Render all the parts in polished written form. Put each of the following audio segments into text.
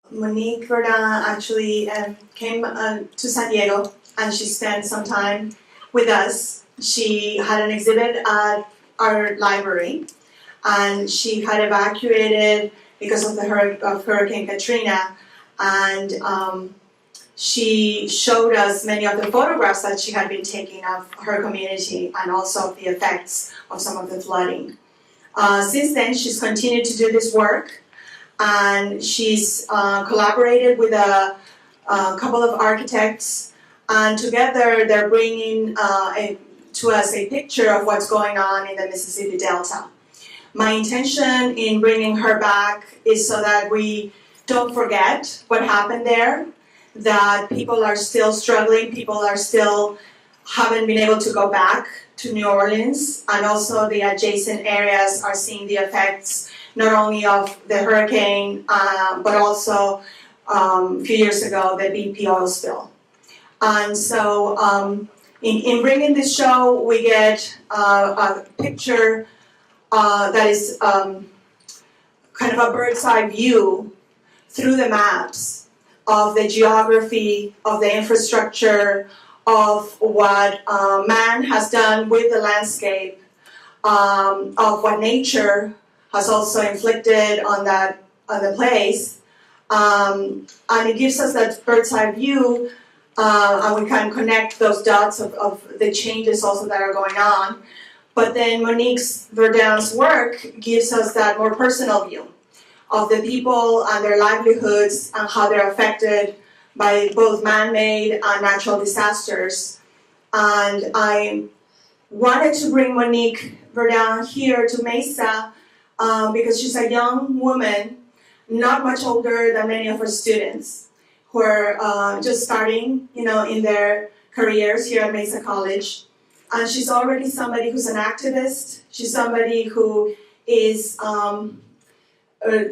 Monique Verdin actually came to San Diego, and she spent some time with us. She had an exhibit at our library, and she had evacuated because of Hurricane Katrina, and she showed us many of the photographs that she had been taking of her community and also of the effects of some of the flooding. Since then, she's continued to do this work, and she's collaborated with a couple of architects, and together they're bringing to us a picture of what's going on in the Mississippi Delta. My intention in bringing her back is so that we don't forget what happened there, that people are still struggling, people are still haven't been able to go back to New Orleans, and also the adjacent areas are seeing the effects not only of the hurricane, but also a few years ago, the BP oil spill. And so in bringing this show, we get a picture that is kind of a bird's eye view through the maps of the geography, of the infrastructure, of what man has done with the landscape, of what nature has also inflicted on the place, and it gives us that bird's eye view, and we can connect those dots of the changes also that are going on. But then Monique's Verdin's work gives us that more personal view of the people and their livelihoods and how they're affected by both man-made and natural disasters. And I wanted to bring Monique Verdin here to Mesa because she's a young woman, not much older than many of her students, who are just starting, in their careers here at Mesa College. And she's already somebody who's an activist. She's somebody who is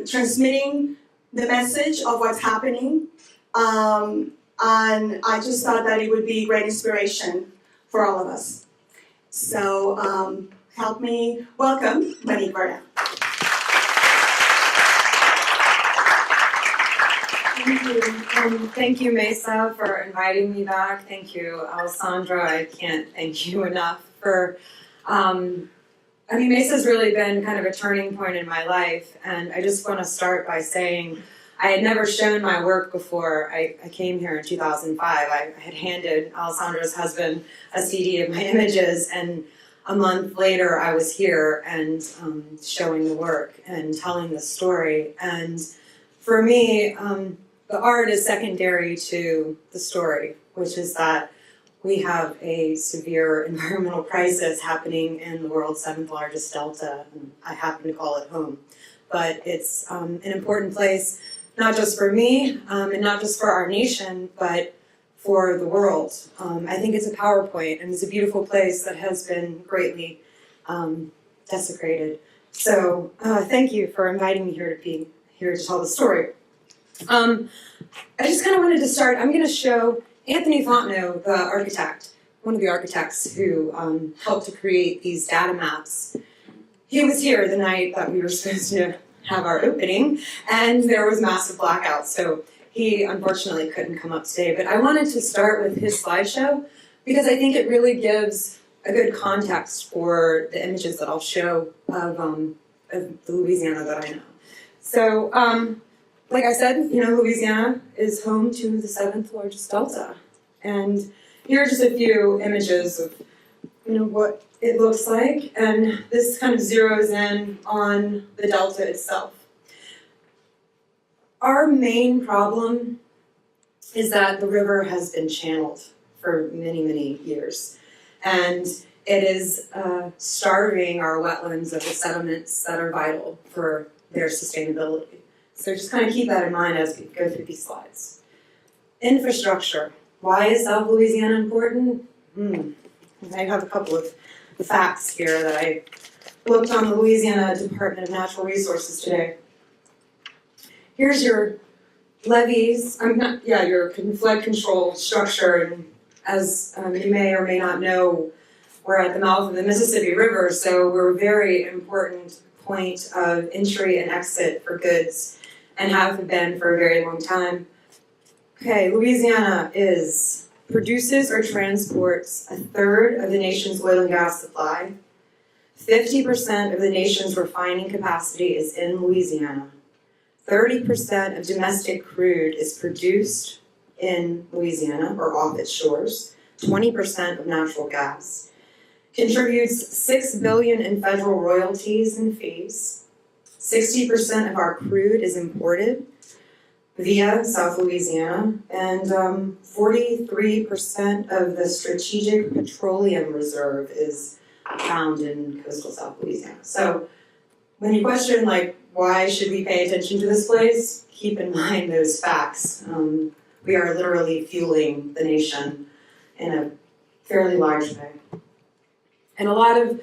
transmitting the message of what's happening. And I just thought that it would be great inspiration for all of us. So help me welcome Monique Verdin. Thank you. Thank you, Mesa, for inviting me back. Thank you, Alessandra. I can't thank you enough for, Mesa's really been kind of a turning point in my life. And I just want to start by saying I had never shown my work before I came here in 2005. I had handed Alessandra's husband a CD of my images, and a month later I was here and showing the work and telling the story. And for me, the art is secondary to the story, which is that we have a severe environmental crisis happening in the world's 7th largest delta. And I happen to call it home. But it's an important place, not just for me and not just for our nation, but for the world. I think it's a PowerPoint, and it's a beautiful place that has been greatly desecrated. So thank you for inviting me here to be here to tell the story. I just kind of wanted to start. I'm going to show Anthony Fontenot, the architect, one of the architects who helped to create these data maps. He was here the night that we were supposed to have our opening, and there was massive blackout, so he unfortunately couldn't come up today. But I wanted to start with his slideshow because I think it really gives a good context for the images that I'll show of of the Louisiana that I know. So, like I said, Louisiana is home to the 7th largest delta. And here are just a few images of, what it looks like. And this kind of zeroes in on the delta itself. Our main problem is that the river has been channeled for many, many years. And it is starving our wetlands of the sediments that are vital for their sustainability. So just kind of keep that in mind as we go through these slides. Infrastructure. Why is South Louisiana important? I have a couple of facts here that I looked on the Louisiana Department of Natural Resources today. Here's your levees, your flood control structure, and as you may or may not know, we're at the mouth of the Mississippi River, so we're a very important point of entry and exit for goods, and have been for a very long time. Okay, Louisiana produces or transports a third of the nation's oil and gas supply. 50% of the nation's refining capacity is in Louisiana. 30% of domestic crude is produced in Louisiana or off its shores. 20% of natural gas. Contributes $6 billion in federal royalties and fees. 60% of our crude is imported via South Louisiana, and 43% of the strategic petroleum reserve is found in coastal South Louisiana. So when you question, why should we pay attention to this place, keep in mind those facts. We are literally fueling the nation in a fairly large way. And a lot of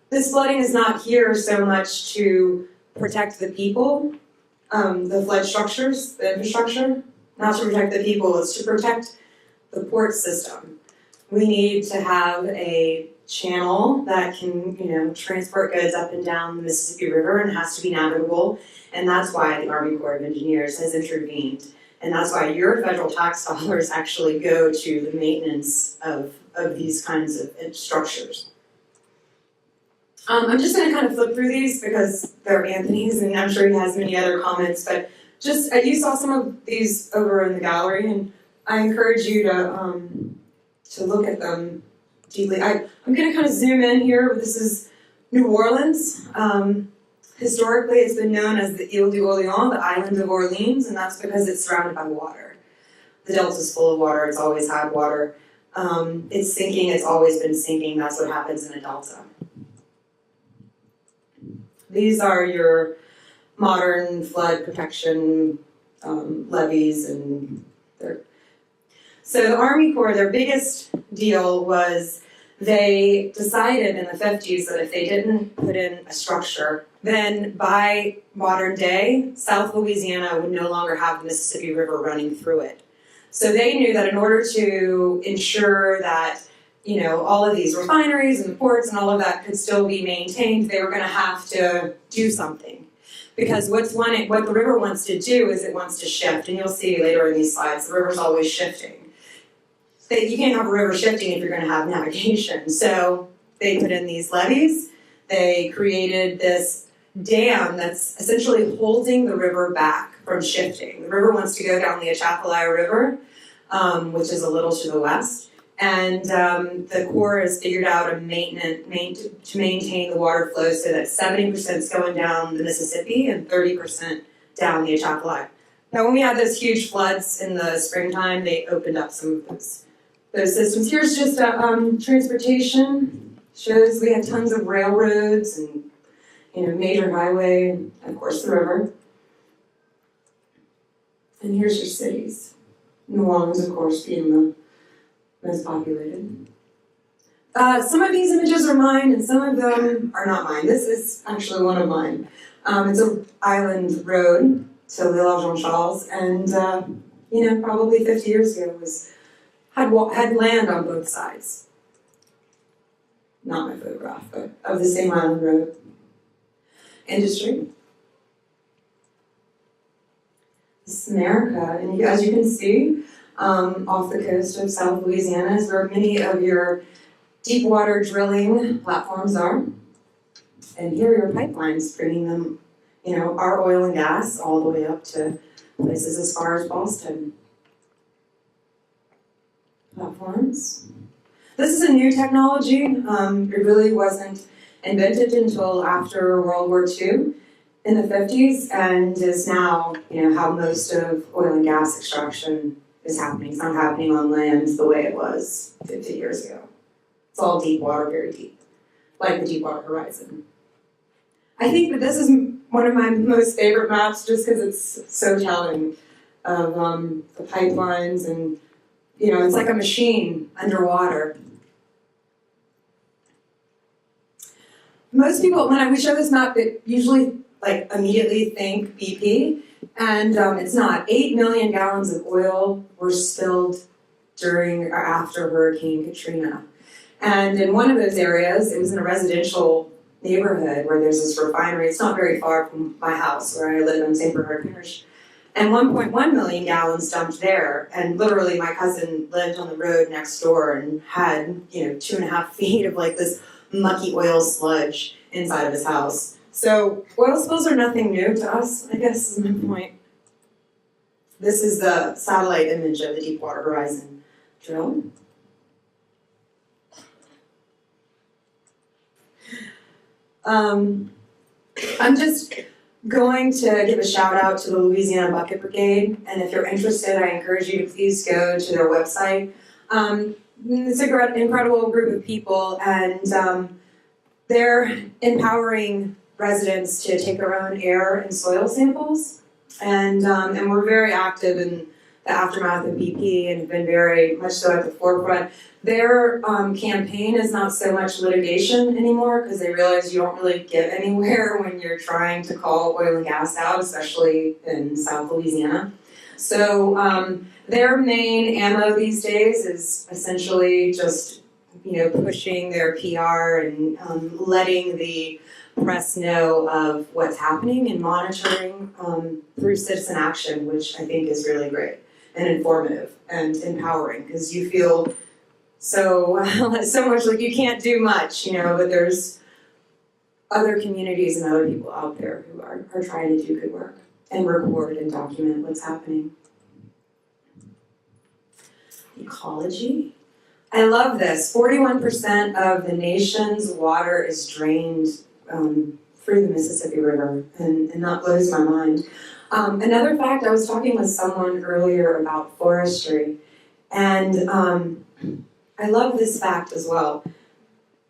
this flooding is not here so much to protect the people, the flood structures, the infrastructure, not to protect the people, it's to protect the port system. We need to have a channel that can, transport goods up and down the Mississippi River and has to be navigable. And that's why the Army Corps of Engineers has intervened. And that's why your federal tax dollars actually go to the maintenance of these kinds of structures. I'm just going to kind of flip through these because they're Anthony's, and I'm sure he has many other comments, but just, you saw some of these over in the gallery, and I encourage you to look at them deeply. I'm going to kind of zoom in here. This is New Orleans. Historically, it's been known as the Ile d'Orléans, the island of Orleans, and that's because it's surrounded by water. The delta's full of water. It's always had water. It's sinking. It's always been sinking. That's what happens in a delta. These are your modern flood protection levees, and so the Army Corps, their biggest deal was they decided in the 50s that if they didn't put in a structure, then by modern day, South Louisiana would no longer have the Mississippi River running through it. So they knew that in order to ensure that all of these refineries and the ports and all of that could still be maintained, they were going to have to do something. Because what the river wants to do is it wants to shift, and you'll see later in these slides, the river's always shifting. You can't have a river shifting if you're going to have navigation. So they put in these levees. They created this dam that's essentially holding the river back from shifting. The river wants to go down the Atchafalaya River, which is a little to the west. And the Corps has figured out to maintain the water flow so that 70% is going down the Mississippi and 30% down the Atchafalaya. Now, when we had those huge floods in the springtime, they opened up some of those systems. Here's just transportation. Shows we had tons of railroads and major highway, and of course the river. And here's your cities. New Orleans, of course, being the most populated. Some of these images are mine, and some of them are not mine. This is actually one of mine. It's an island road to L'Île Jean Charles, and probably 50 years ago had land on both sides. Not my photograph, but of the same island road. Industry. This is America, and as you can see, off the coast of South Louisiana is where many of your deep water drilling platforms are. And here are your pipelines bringing them, our oil and gas all the way up to places as far as Boston. Platforms. This is a new technology. It really wasn't invented until after World War II in the 50s, and is now, how most of oil and gas extraction is happening. It's not happening on land the way it was 50 years ago. It's all deep water, very deep, like the Deepwater Horizon. I think that this is one of my most favorite maps just because it's so telling of the pipelines and, it's like a machine underwater. Most people, when we show this map, they usually immediately think BP, and it's not. 8 million gallons of oil were spilled during or after Hurricane Katrina. And in one of those areas, it was in a residential neighborhood where there's this refinery. It's not very far from my house where I live in St. Bernard Parish. And 1.1 million gallons dumped there. And literally my cousin lived on the road next door and had, 2.5 feet of this mucky oil sludge inside of his house. So oil spills are nothing new to us, I guess is my point. This is the satellite image of the Deepwater Horizon drill. I'm just going to give a shout out to the Louisiana Bucket Brigade, and if you're interested, I encourage you to please go to their website. It's an incredible group of people, and they're empowering residents to take their own air and soil samples, and we're very active in the aftermath of BP and have been very much so at the forefront. Their campaign is not so much litigation anymore because they realize you don't really get anywhere when you're trying to call oil and gas out, especially in South Louisiana. So their main ammo these days is essentially just pushing their PR and letting the press know of what's happening and monitoring through citizen action, which I think is really great and informative and empowering because you feel so much like you can't do much, but there's other communities and other people out there who are trying to do good work and record and document what's happening. Ecology. I love this. 41% of the nation's water is drained through the Mississippi River, and that blows my mind. Another fact, I was talking with someone earlier about forestry, and I love this fact as well.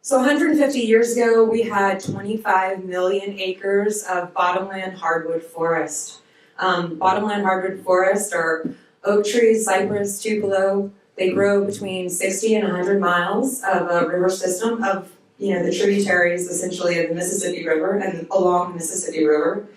So 150 years ago, we had 25 million acres of bottomland hardwood forest. Bottomland hardwood forest are oak trees, cypress, tupelo. They grow between 60 and 100 miles of a river system of, the tributaries essentially of the Mississippi River and along the Mississippi River.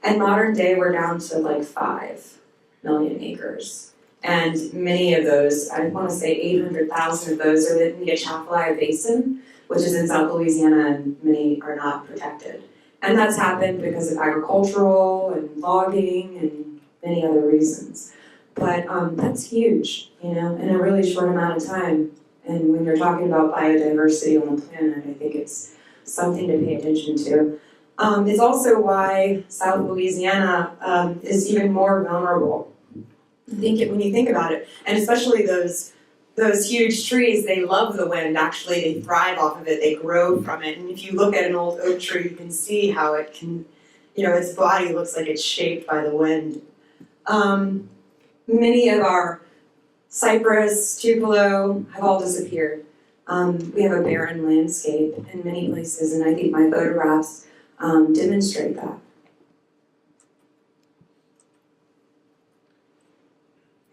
And modern day, we're down to 5 million acres. And many of those, I want to say 800,000 of those are in the Atchafalaya Basin, which is in South Louisiana, and many are not protected. And that's happened because of agricultural and logging and many other reasons. But that's huge, in a really short amount of time. And when you're talking about biodiversity on the planet, I think it's something to pay attention to. It's also why South Louisiana is even more vulnerable. When you think about it, and especially those huge trees, they love the wind. Actually, they thrive off of it. They grow from it. And if you look at an old oak tree, you can see how it can, its body looks like it's shaped by the wind. Many of our cypress, tupelo have all disappeared. We have a barren landscape in many places, and I think my photographs demonstrate that.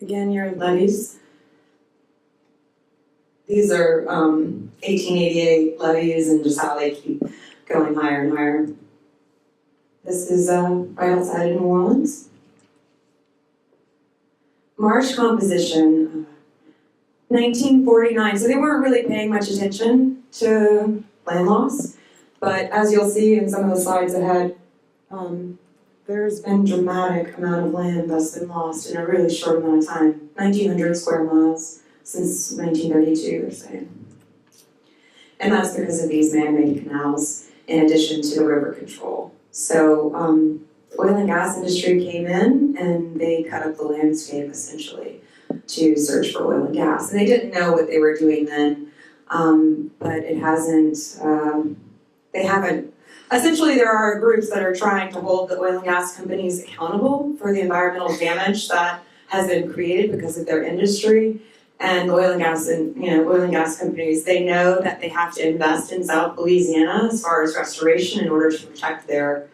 Again, your levees. These are 1888 levees and just how they keep going higher and higher. This is right outside of New Orleans. Marsh composition, 1949. So they weren't really paying much attention to land loss, but as you'll see in some of the slides ahead, there's been a dramatic amount of land that's been lost in a really short amount of time. 1,900 square miles since 1932, they're saying. And that's because of these man-made canals. in addition to the river control. So the oil and gas industry came in and they cut up the landscape essentially to search for oil and gas. And they didn't know what they were doing then, but it hasn't, they haven't. Essentially, there are groups that are trying to hold the oil and gas companies accountable for the environmental damage that has been created because of their industry. And the oil and gas companies, they know that they have to invest in South Louisiana as far as restoration in order to protect their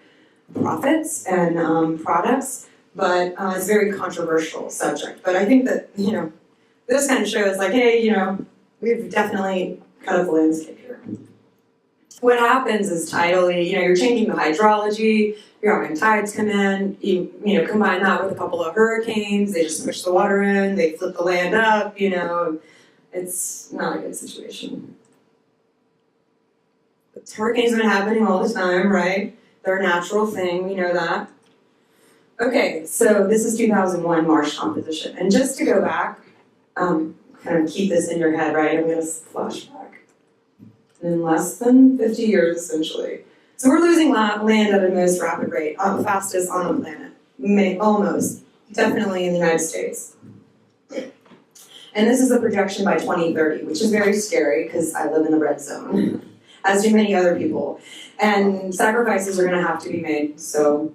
profits and products. But it's a very controversial subject. But I think that, this kind of shows like, hey, we've definitely cut up the landscape here. What happens is tidally, you're changing the hydrology, you're having tides come in, you combine that with a couple of hurricanes, they just push the water in, they flip the land up, it's not a good situation. But hurricanes have been happening all the time, right? They're a natural thing, we know that. Okay, so this is 2001 marsh composition. And just to go back, kind of keep this in your head, right? I'm going to flash back. In less than 50 years, essentially. So we're losing land at a most rapid rate, the fastest on the planet. Almost. Definitely in the United States. And this is a projection by 2030, which is very scary because I live in the red zone, as do many other people. And sacrifices are going to have to be made, so,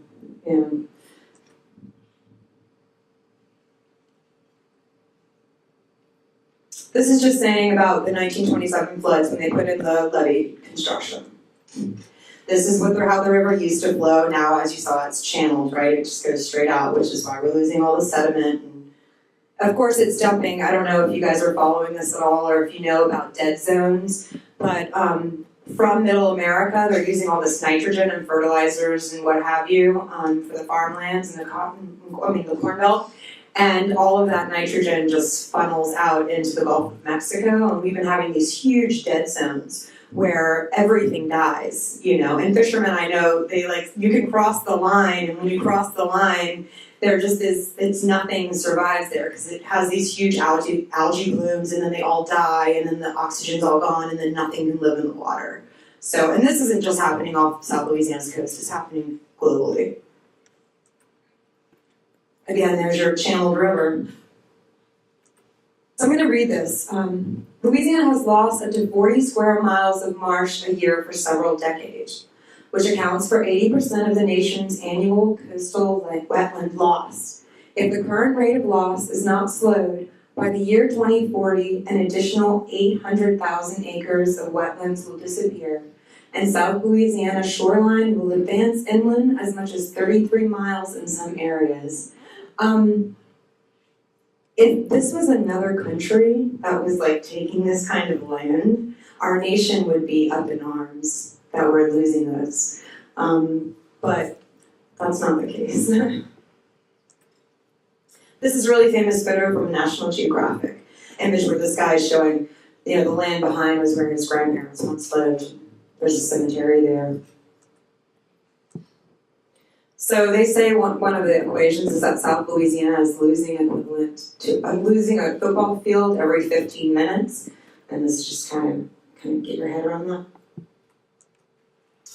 This is just saying about the 1927 floods when they put in the levee construction. This is how the river used to flow. Now, as you saw, it's channeled, right? It just goes straight out, which is why we're losing all the sediment. And of course, it's dumping. I don't know if you guys are following this at all or if you know about dead zones, but from Middle America, they're using all this nitrogen and fertilizers and what have you for the farmlands and the corn belt. And all of that nitrogen just funnels out into the Gulf of Mexico, and we've been having these huge dead zones where everything dies, And fishermen, I know, you can cross the line, and when you cross the line, there just is, nothing survives there because it has these huge algae blooms, and then they all die, and then the oxygen's all gone, and then nothing can live in the water. So, and this isn't just happening off South Louisiana's coast, it's happening globally. Again, there's your channeled river. So I'm going to read this. Louisiana has lost up to 40 square miles of marsh a year for several decades, which accounts for 80% of the nation's annual coastal wetland loss. If the current rate of loss is not slowed, by the year 2040, an additional 800,000 acres of wetlands will disappear, and South Louisiana's shoreline will advance inland as much as 33 miles in some areas. If this was another country that was taking this kind of land, our nation would be up in arms that we're losing this. But that's not the case. This is a really famous photo from National Geographic image where this guy is showing, the land behind was where his grandparents once lived. There's a cemetery there. So they say one of the equations is that South Louisiana is losing a football field every 15 minutes. And this just kind of get your head around that.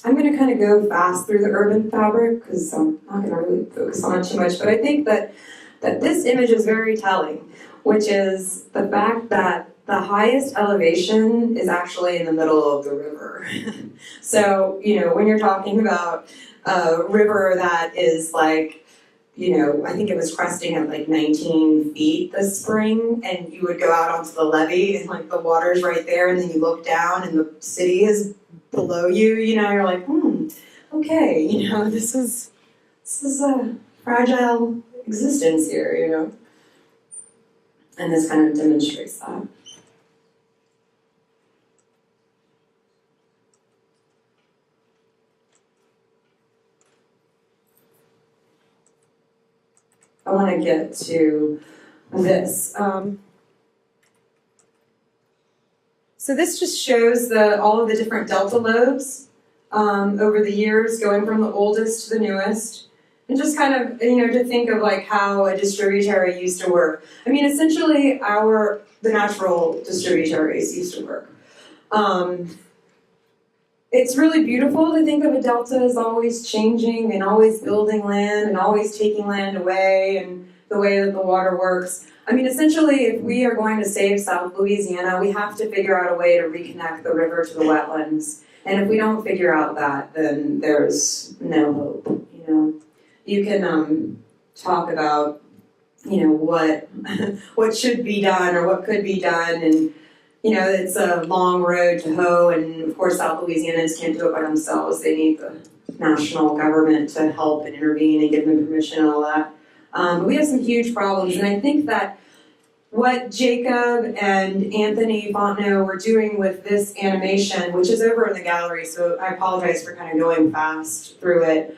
I'm going to kind of go fast through the urban fabric because I'm not going to really focus on it too much. But I think that this image is very telling, which is the fact that the highest elevation is actually in the middle of the river. So, when you're talking about a river that is I think it was cresting at 19 feet this spring, and you would go out onto the levee and the water's right there, and then you look down and the city is below you, you're like, okay, this is a fragile existence here, And this kind of demonstrates that. I want to get to this. So this just shows all of the different delta lobes over the years, going from the oldest to the newest, and just kind of, to think of how a distributary used to work. I mean, essentially, the natural distributaries used to work. it's really beautiful to think of a delta as always changing and always building land and always taking land away and the way that the water works. I mean, essentially, if we are going to save South Louisiana, we have to figure out a way to reconnect the river to the wetlands. And if we don't figure out that, then there's no hope. You can talk about what should be done or what could be done, and it's a long road to hoe, and of course South Louisianans can't do it by themselves. They need the national government to help and intervene and give them permission and all that. But we have some huge problems, and I think that what Jacob and Anthony Fontenot were doing with this animation, which is over in the gallery, so I apologize for kind of going fast through it,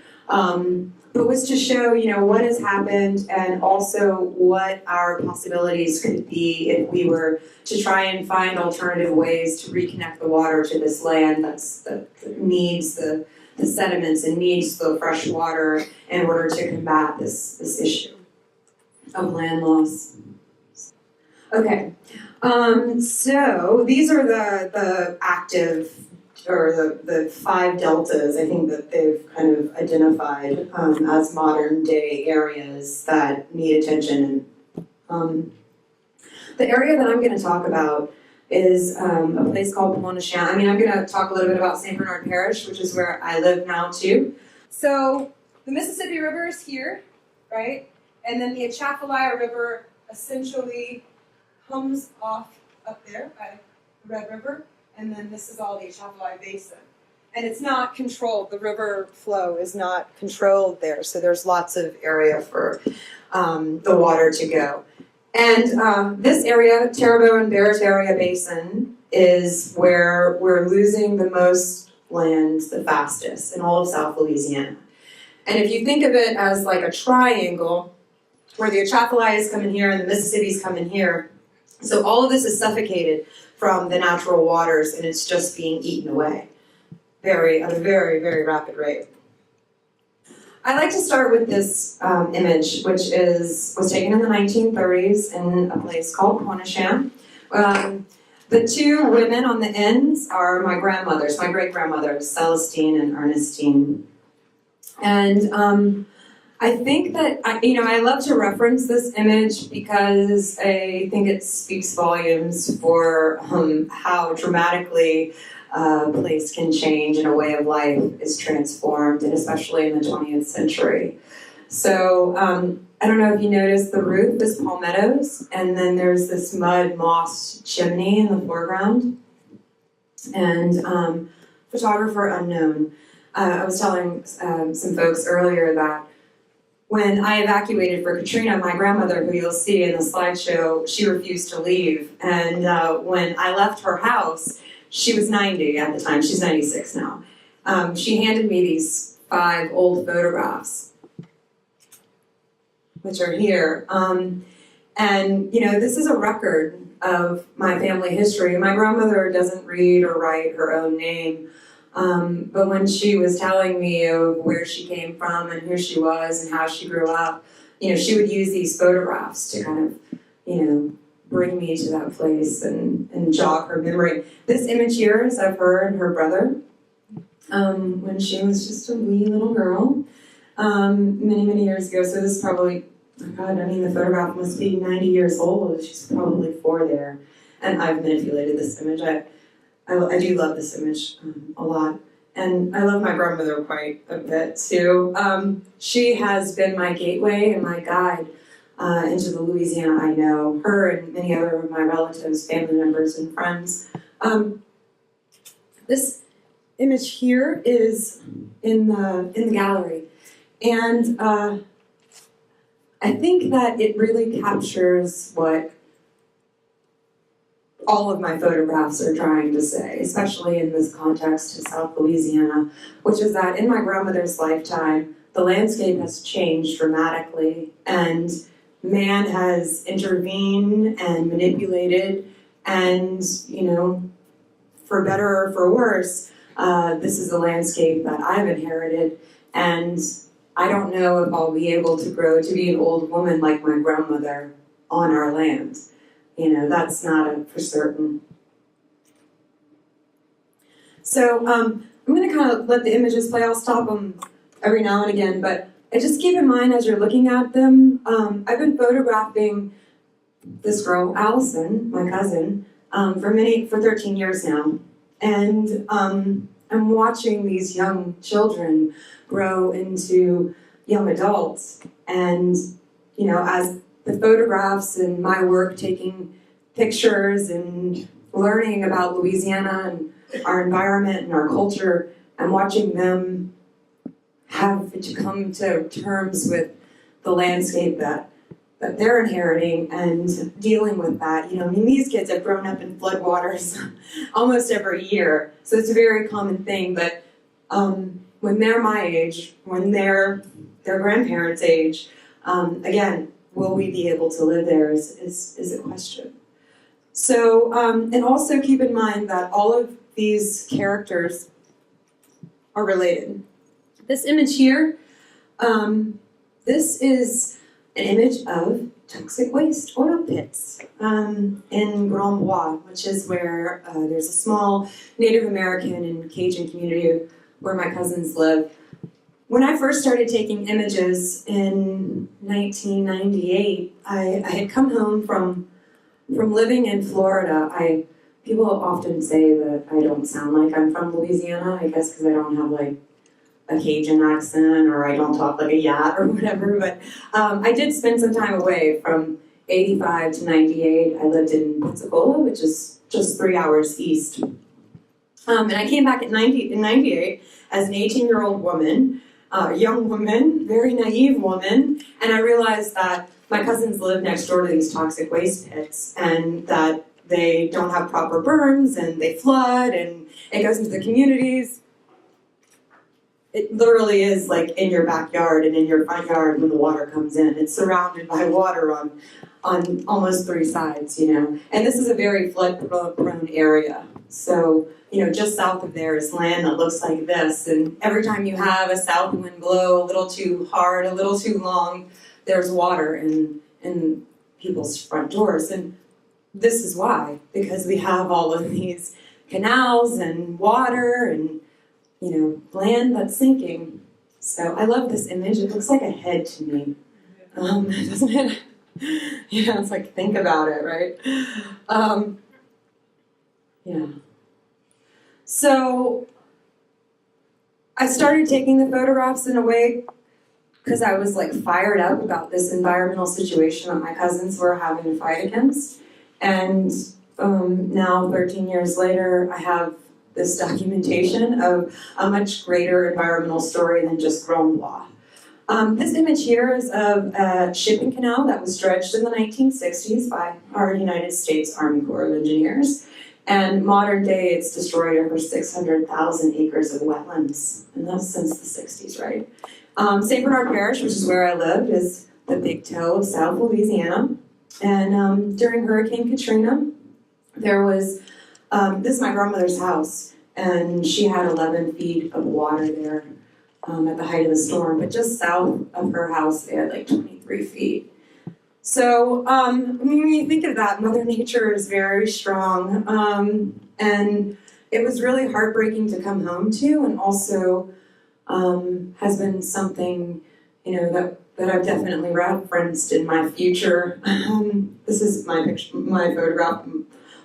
but was to show, what has happened and also what our possibilities could be if we were to try and find alternative ways to reconnect the water to this land that needs the sediments and needs the fresh water in order to combat this issue of land loss. Okay, so these are the active, or the 5 deltas, I think, that they've kind of identified as modern day areas that need attention. The area that I'm going to talk about is a place called Pointe-aux-Chenes. I'm going to talk a little bit about St. Bernard Parish, which is where I live now too. So the Mississippi River is here, right? And then the Atchafalaya River essentially comes off up there by the Red River, and then this is all the Atchafalaya Basin. And it's not controlled. The river flow is not controlled there, so there's lots of area for the water to go. And this area, Terrebonne and Barataria Basin, is where we're losing the most land the fastest in all of South Louisiana. And if you think of it as like a triangle, where the Atchafalaya is coming here and the Mississippi's coming here, so all of this is suffocated from the natural waters, and it's just being eaten away at a very, very rapid rate. I like to start with this image, which was taken in the 1930s in a place called Pointe-aux-Chenes. The 2 women on the ends are my grandmothers, my great-grandmothers, Celestine and Ernestine. And I think that, I love to reference this image because I think it speaks volumes for how dramatically a place can change and a way of life is transformed, and especially in the 20th century. So I don't know if you noticed, the roof is palmettos, and then there's this mud moss chimney in the foreground. And photographer unknown. I was telling some folks earlier that when I evacuated for Katrina, my grandmother, who you'll see in the slideshow, she refused to leave. And when I left her house, she was 90 at the time. She's 96 now. She handed me these 5 old photographs, which are here. And, this is a record of my family history. My grandmother doesn't read or write her own name. But when she was telling me of where she came from and who she was and how she grew up, she would use these photographs to kind of, bring me to that place and jog her memory. This image here is of her and her brother when she was just a wee little girl many, many years ago. So this is probably, the photograph must be 90 years old. She's probably 4 there. And I've manipulated this image. I do love this image a lot. And I love my grandmother quite a bit, too. She has been my gateway and my guide into the Louisiana I know. Her and many other of my relatives, family members, and friends. This image here is in the gallery. And I think that it really captures what all of my photographs are trying to say, especially in this context to South Louisiana, which is that in my grandmother's lifetime, the landscape has changed dramatically, and man has intervened and manipulated, and, for better or for worse, this is the landscape that I've inherited, and I don't know if I'll be able to grow to be an old woman like my grandmother on our land. That's not for certain. So I'm going to kind of let the images play. I'll stop them every now and again, but just keep in mind as you're looking at them, I've been photographing this girl, Allison, my cousin, for 13 years now. And I'm watching these young children grow into young adults. And, you know, as the photographs and my work taking pictures and learning about Louisiana and our environment and our culture, I'm watching them have to come to terms with the landscape that they're inheriting and dealing with that. You know, I mean, these kids have grown up in floodwaters almost every year, so it's a very common thing. But when they're my age, when they're their grandparents' age, again, will we be able to live there is a question. So, and also keep in mind that all of these characters are related. This image here, this is an image of toxic waste oil pits in Grand Bois, which is where there's a small Native American and Cajun community where my cousins live. When I first started taking images in 1998, I had come home from living in Florida. People often say that I don't sound like I'm from Louisiana, I guess because I don't have like a Cajun accent or I don't talk like a yacht or whatever, but I did spend some time away from 85 to 98. I lived in Pensacola, which is just 3 hours east. And I came back in 98 as an 18-year-old woman, young woman, very naive woman, and I realized that my cousins live next door to these toxic waste pits and that they don't have proper berms and they flood and it goes into the communities. It literally is like in your backyard and in your front yard when the water comes in. It's surrounded by water on almost 3 sides, you know. And this is a very flood-prone area. So, you know, just south of there is land that looks like this. And every time you have a south wind blow a little too hard, a little too long, there's water in people's front doors. And this is why, because we have all of these canals and water and, you know, land that's sinking. So I love this image. It looks like a head to me. Doesn't it? You know, it's like, think about it, right? Yeah. So I started taking the photographs in a way because I was like fired up about this environmental situation that my cousins were having to fight against. And now, 13 years later, I have this documentation of a much greater environmental story than just Grand Bois. This image here is of a shipping canal that was dredged in the 1960s by our United States Army Corps of Engineers. And modern day, it's destroyed over 600,000 acres of wetlands. And that's since the 60s, right? St. Bernard Parish, which is where I lived, is the big toe of South Louisiana. And during Hurricane Katrina, there was, this is my grandmother's house, and she had 11 feet of water there at the height of the storm. But just south of her house, they had like 23 feet. So, I mean, when you think of that, Mother Nature is very strong. And it was really heartbreaking to come home to, and also has been something, you know, that I've definitely referenced in my future. This is my picture, my photograph.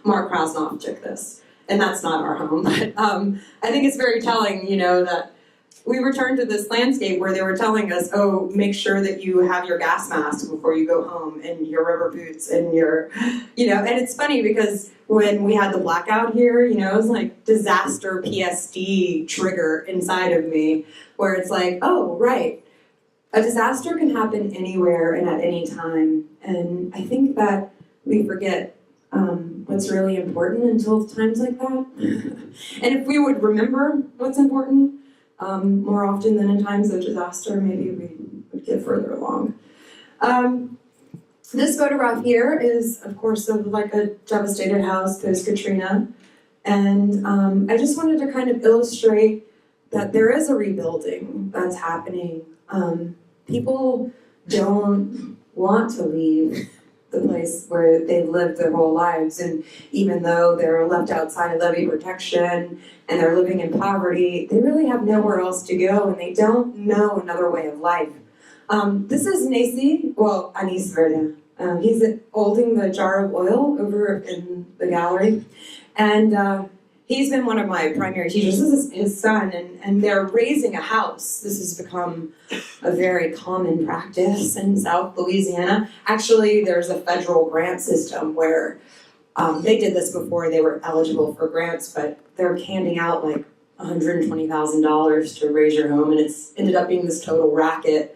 Mark Krasnoff took this, and that's not our home. But I think it's very telling, you know, that we returned to this landscape where they were telling us, oh, make sure that you have your gas mask before you go home, and your rubber boots, and your, you know. And it's funny because when we had the blackout here, you know, it was like disaster PSD trigger inside of me, where it's like, oh, right. A disaster can happen anywhere and at any time. And I think that we forget what's really important until times like that. And if we would remember what's important more often than in times of disaster, maybe we would get further along. This photograph here is, of course, of like a devastated house post-Katrina. And I just wanted to kind of illustrate that there is a rebuilding that's happening. People don't want to leave the place where they've lived their whole lives. And even though they're left outside of levee protection and they're living in poverty, they really have nowhere else to go and they don't know another way of life. This is Anis Verdin. He's holding the jar of oil over in the gallery. And he's been one of my primary teachers. This is his son, and they're raising a house. This has become a very common practice in South Louisiana. Actually, there's a federal grant system where they did this before they were eligible for grants, but they're handing out like $120,000 to raise your home, and it's ended up being this total racket.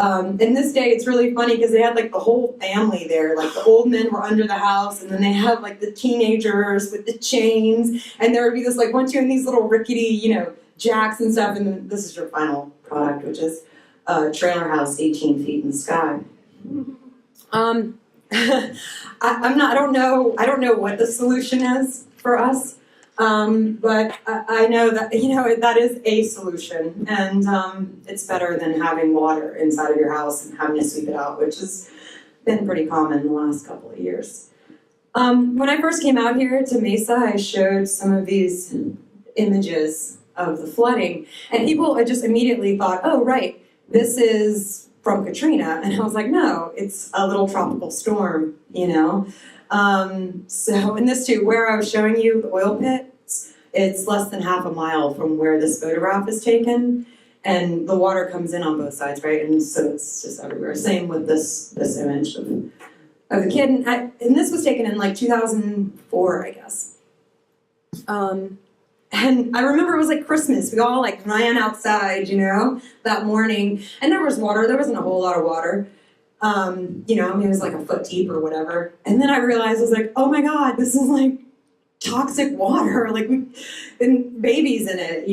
And this day, it's really funny because they had like the whole family there. Like the old men were under the house, and then they have like the teenagers with the chains, and there would be this like bunch of these little rickety, jacks and stuff. And then this is your final product, which is a trailer house 18 feet in the sky. I don't know what the solution is for us. But I know that, that is a solution, and it's better than having water inside of your house and having to sweep it out, which has been pretty common in the last couple of years. When I first came out here to Mesa, I showed some of these images of the flooding, and people just immediately thought, oh, right, this is from Katrina, and I was like, no, it's a little tropical storm, So, and this too, where I was showing you the oil pits, it's less than half a mile from where this photograph is taken, and the water comes in on both sides, right? And so it's just everywhere. Same with this image of the kid, and this was taken in like 2004, I guess. And I remember it was like Christmas. We all like ran outside, that morning, and there was water. There wasn't a whole lot of water. It was like a foot deep or whatever. And then I realized, I was like, oh my God, this is like toxic water, like and babies in it,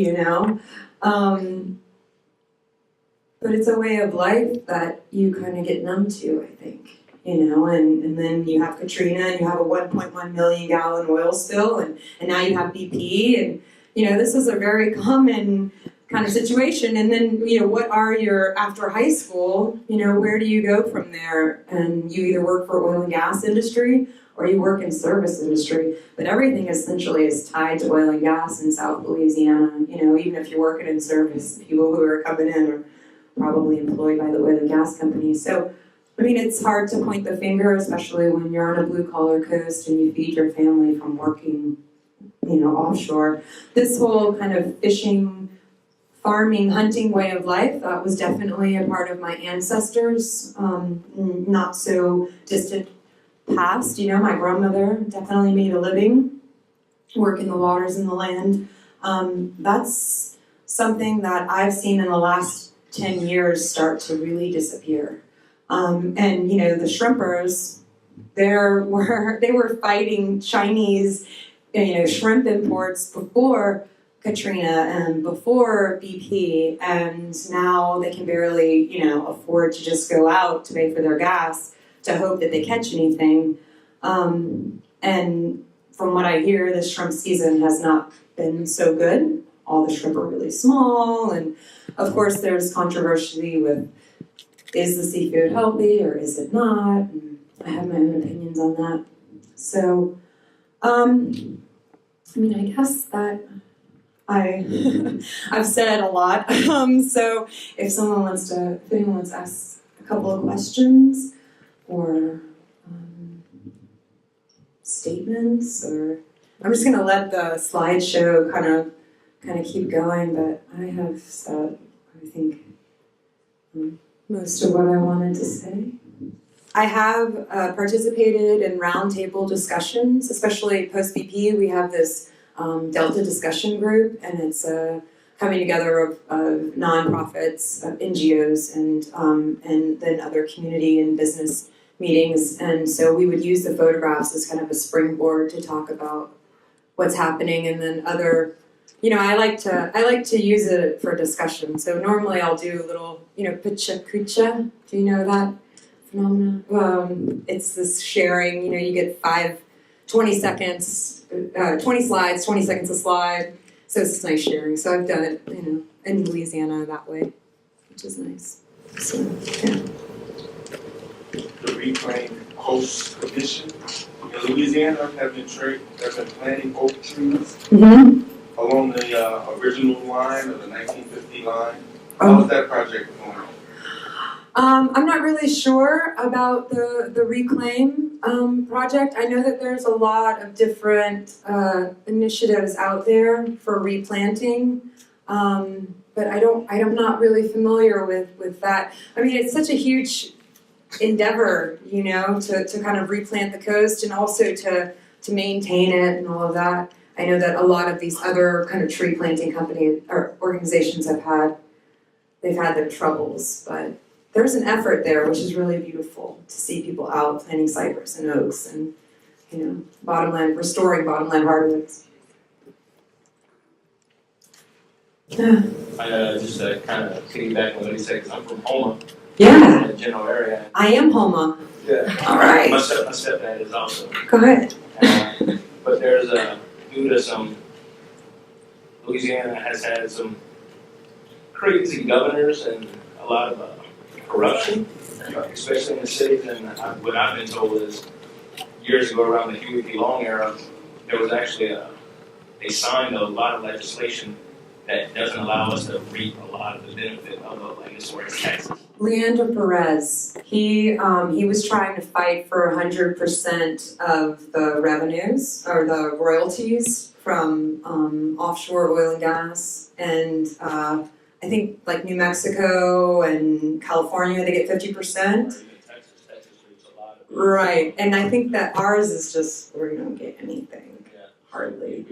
But it's a way of life that you kind of get numb to, I think, and then you have Katrina and you have a 1.1 million gallon oil spill and now you have BP and, this is a very common kind of situation. And then, what are your, after high school, where do you go from there? And you either work for oil and gas industry or you work in service industry. But everything essentially is tied to oil and gas in South Louisiana. Even if you're working in service, people who are coming in are probably employed by the oil and gas companies. So, it's hard to point the finger, especially when you're on a blue-collar coast and you feed your family from working, offshore. This whole kind of fishing, farming, hunting way of life, that was definitely a part of my ancestors, not so distant past. My grandmother definitely made a living working the waters and the land. That's something that I've seen in the last 10 years start to really disappear. The shrimpers, they were fighting Chinese, shrimp imports before Katrina and before BP, and now they can barely, afford to just go out to pay for their gas to hope that they catch anything. And from what I hear, the shrimp season has not been so good. All the shrimp are really small, and of course there's controversy with, is the seafood healthy or is it not? And I have my own opinions on that. So, I guess that I've said a lot. So if anyone wants to ask a couple of questions or statements, or I'm just gonna let the slideshow kind of keep going, but I have said, I think, most of what I wanted to say. I have participated in roundtable discussions, especially post-BP. We have this Delta discussion group, and it's coming together of nonprofits, NGOs, and then other community and business meetings. And so we would use the photographs as kind of a springboard to talk about what's happening, and then other. I like to use it for discussion. So normally I'll do a little, picha kucha. Do you know that phenomenon? It's this sharing. You get 20 seconds, 20 slides, 20 seconds a slide. So it's nice sharing. So I've done it, in Louisiana that way, which is nice. So yeah. The reclaim Coast Commission in Louisiana have been planting oak trees along the original line of the 1950 line. How is that project going on? I'm not really sure about the Reclaim project. I know that there's a lot of different initiatives out there for replanting, but I'm not really familiar with that. I mean, it's such a huge endeavor, to kind of replant the coast and also to maintain it and all of that. I know that a lot of these other kind of tree planting companies or organizations they've had their troubles, but there's an effort there, which is really beautiful to see people out planting cypress and oaks and, restoring bottomland hardwoods. Yeah. Just to kind of piggyback on what he said, because I'm from Houma. Yeah. In the general area. I am Houma. Yeah. All right. My stepdad is also. Go ahead. But there's due to some, Louisiana has had some crazy governors and a lot of corruption, especially in the cities. And what I've been told is years ago around the Huey P. Long era, there was actually they signed a lot of legislation that doesn't allow us to reap a lot of the benefit of the historic taxes. Leandro Perez, he was trying to fight for 100% of the revenues or the royalties from offshore oil and gas, and I think like New Mexico and California, they get 50%. Right, and I think that ours is just, we don't get anything, hardly.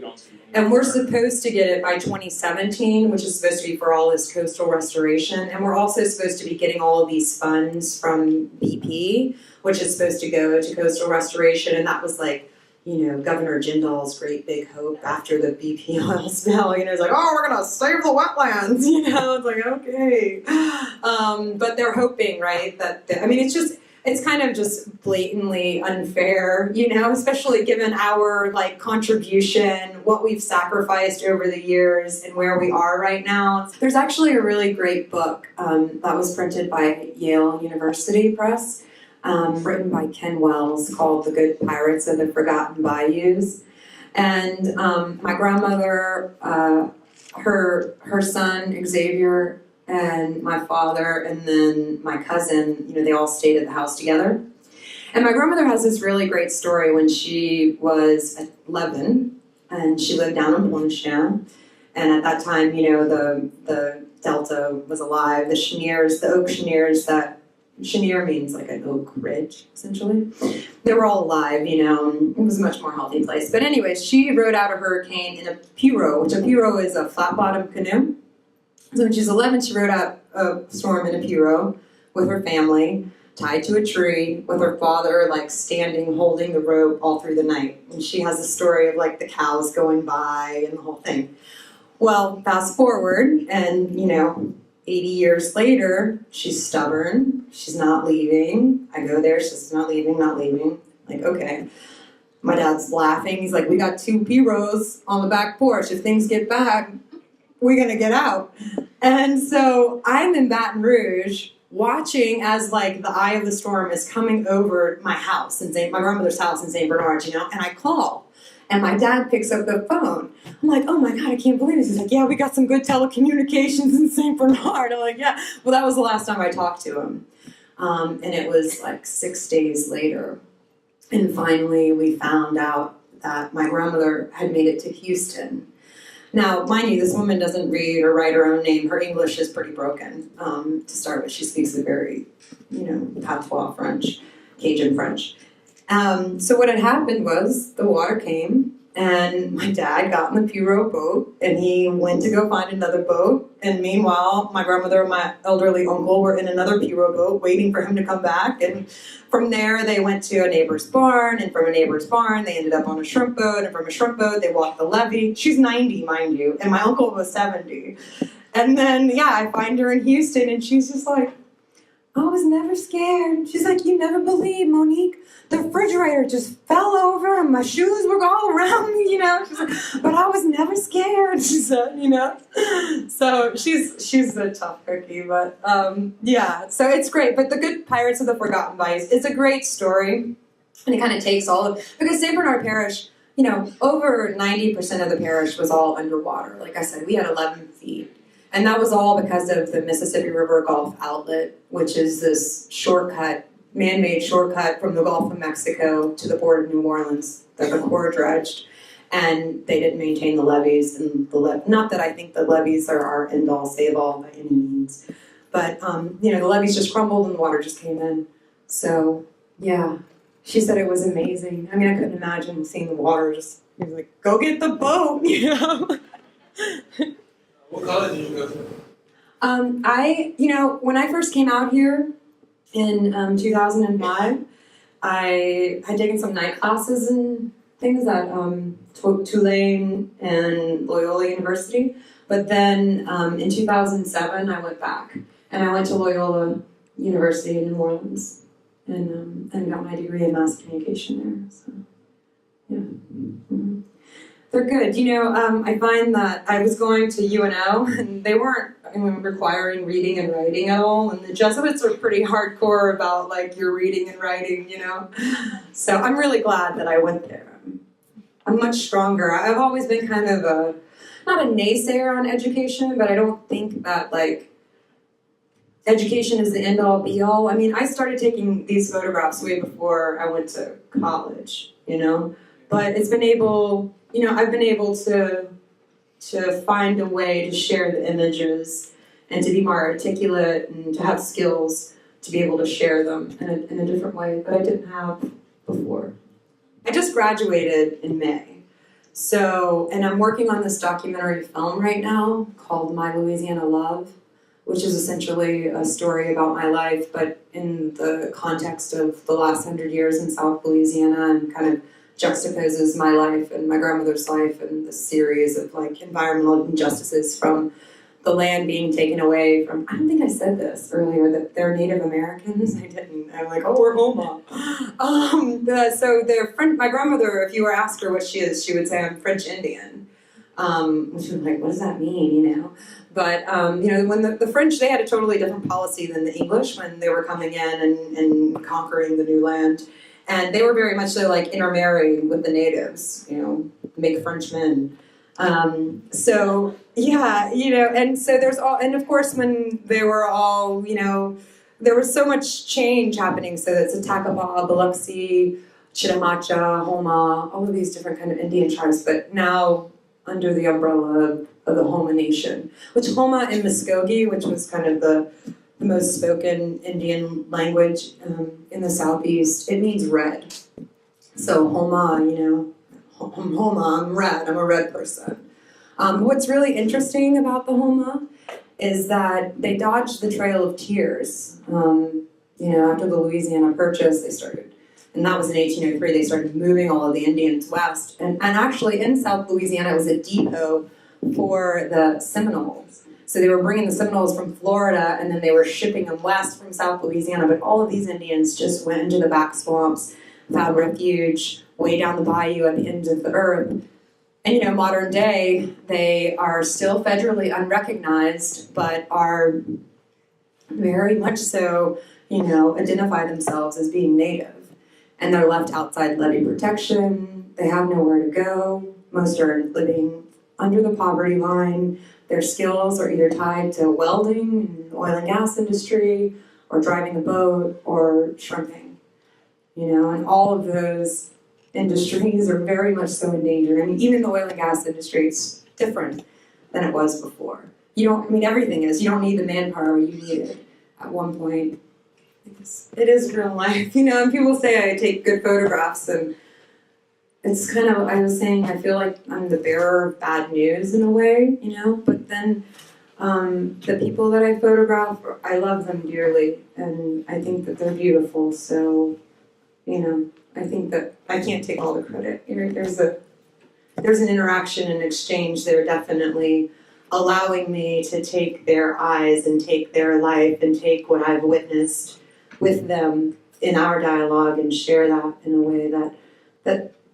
And we're supposed to get it by 2017, which is supposed to be for all this coastal restoration. And we're also supposed to be getting all of these funds from BP, which is supposed to go to coastal restoration. And that was like, Governor Jindal's great big hope after the BP oil spill. It's like, oh, we're going to save the wetlands. It's like, okay. But they're hoping, right, that, it's kind of just blatantly unfair, especially given our contribution, what we've sacrificed over the years and where we are right now. There's actually a really great book that was printed by Yale University Press, written by Ken Wells, called The Good Pirates of the Forgotten Bayous. And my grandmother, her son, Xavier, and my father, and then my cousin, they all stayed at the house together. And my grandmother has this really great story when she was 11, and she lived down in Pontchartrain. And at that time, the Delta was alive. The Cheniers, the oak Cheniers, that Chenier means like an oak ridge, essentially. They were all alive, and it was a much more healthy place. But anyway, she rode out a hurricane in a pirogue, which a pirogue is a flat-bottomed canoe. So when she was 11, she rode out a storm in a pirogue with her family, tied to a tree, with her father, standing, holding the rope all through the night. And she has a story of, the cows going by and the whole thing. Well, fast forward, and, 80 years later, she's stubborn. She's not leaving. I go there, she's not leaving. Okay. My dad's laughing. He's like, we got 2 pirogues on the back porch. If things get bad, we're going to get out. And so I'm in Baton Rouge watching as the eye of the storm is coming over my house, my grandmother's house in St. Bernard, and I call. And my dad picks up the phone. I'm like, oh my God, I can't believe this. He's like, yeah, we got some good telecommunications in St. Bernard. I'm like, yeah. Well, that was the last time I talked to him. And it was 6 days later. And finally we found out that my grandmother had made it to Houston. Now, mind you, this woman doesn't read or write her own name. Her English is pretty broken. To start with, she speaks a very, patois French, Cajun French. So what had happened was the water came, and my dad got in the pirogue boat, and he went to go find another boat. And meanwhile, my grandmother and my elderly uncle were in another pirogue boat waiting for him to come back. And from there, they went to a neighbor's barn, and from a neighbor's barn, they ended up on a shrimp boat, and from a shrimp boat, they walked the levee. She's 90, mind you, and my uncle was 70. And then, I find her in Houston, and she's just like, I was never scared. She's like, you never believe, Monique. The refrigerator just fell over and my shoes were all around me, She's like, but I was never scared, she said, So she's a tough cookie, but so it's great. But The Good Pirates of the Forgotten Bayous, it's a great story. And it kind of takes all of, because St. Bernard Parish, you know, over 90% of the parish was all underwater. Like I said, we had 11 feet. And that was all because of the Mississippi River Gulf Outlet, which is this shortcut, man-made shortcut from the Gulf of Mexico to the port of New Orleans that the Corps dredged. And they didn't maintain the levees. And not that I think the levees are our end-all, save-all by any means. But, you know, the levees just crumbled and the water just came in. So, yeah. She said it was amazing. I mean, I couldn't imagine seeing the water just, he was like, go get the boat, you know? What college did you go to? You know, when I first came out here in 2005, I had taken some night classes and things at Tulane and Loyola University. But then in 2007, I went back and I went to Loyola University in New Orleans. And got my degree in mass communication there. So, yeah. Mm-hmm. They're good. You know, I find that I was going to UNO, and they weren't requiring reading and writing at all, and the Jesuits are pretty hardcore about, like, your reading and writing, you know? So I'm really glad that I went there. I'm much stronger. I've always been kind of not a naysayer on education, but I don't think that, like, education is the end-all, be-all. I mean, I started taking these photographs way before I went to college, you know? But it's been able, you know, I've been able to find a way to share the images and to be more articulate and to have skills to be able to share them in a different way that I didn't have before. I just graduated in May. So, and I'm working on this documentary film right now called My Louisiana Love, which is essentially a story about my life, but in the context of the last 100 years in South Louisiana, and kind of juxtaposes my life and my grandmother's life and this series of, like, environmental injustices from the land being taken away from, I don't think I said this earlier, that they're Native Americans. I didn't. I'm like, oh, we're Homa. My grandmother, if you were asked her what she is, she would say, I'm French Indian. Which was like, what does that mean, you know? But, you know, when the French, they had a totally different policy than the English when they were coming in and conquering the new land. And they were very much so, like, intermarrying with the natives, you know, make Frenchmen. So, yeah, you know, and so there's all, and of course when they were all, you know, there was so much change happening. So it's Attakapaw, Biloxi, Chitamacha, Homa, all of these different kind of Indian tribes, but now under the umbrella of the Homa Nation, which Homa in Muskogee, which was kind of the most spoken Indian language in the Southeast, it means red. So Homa, you know, Homa, I'm red, I'm a red person. What's really interesting about the Homa is that they dodged the Trail of Tears. You know, after the Louisiana Purchase, they started, and that was in 1803, they started moving all of the Indians west. And actually in South Louisiana, it was a depot for the Seminoles. So they were bringing the Seminoles from Florida, and then they were shipping them west from South Louisiana, but all of these Indians just went into the back swamps, found refuge way down the bayou at the ends of the earth. And, you know, modern day, they are still federally unrecognized, but are very much so, you know, identify themselves as being native. And they're left outside levee protection. They have nowhere to go. Most are living under the poverty line. Their skills are either tied to welding, oil and gas industry, or driving a boat, or shrimping. You know, and all of those industries are very much so endangered. I mean, even the oil and gas industry is different than it was before. You don't, I mean, everything is. You don't need the manpower you needed at one point. It is real life, you know, and people say I take good photographs, and it's kind of, I was saying, I feel like I'm the bearer of bad news in a way, you know, but then the people that I photograph, I love them dearly, and I think that they're beautiful, so, you know, I think that I can't take all the credit. There's an interaction and exchange there, definitely allowing me to take their eyes and take their life and take what I've witnessed with them in our dialogue and share that in a way that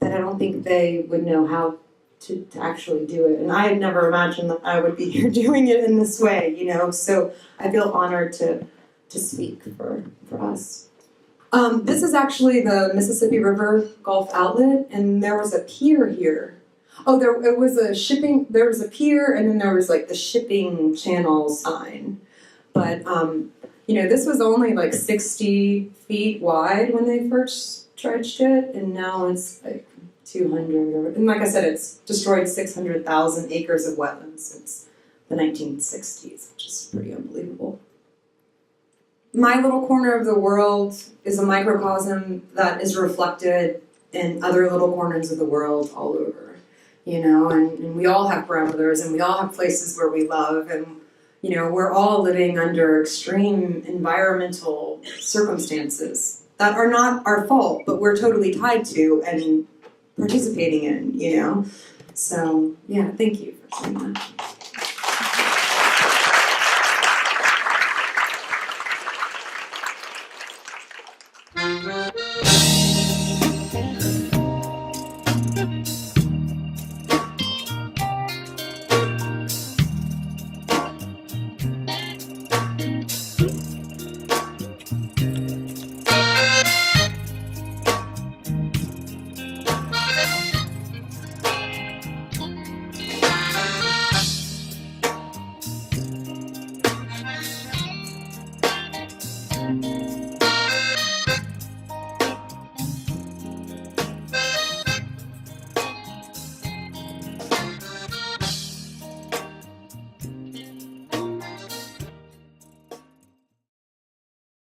I don't think they would know how to actually do it. And I had never imagined that I would be here doing it in this way, you know, so I feel honored to speak for us. This is actually the Mississippi River Gulf Outlet, and there was a pier here. Oh, there was a pier, and then there was like the shipping channel sign. But, this was only like 60 feet wide when they first dredged it, and now it's like 200. And like I said, it's destroyed 600,000 acres of wetlands since the 1960s, which is pretty unbelievable. My little corner of the world is a microcosm that is reflected in other little corners of the world all over, and we all have parameters and we all have places where we love, and, we're all living under extreme environmental circumstances that are not our fault, but we're totally tied to and participating in, So, yeah, thank you for saying that.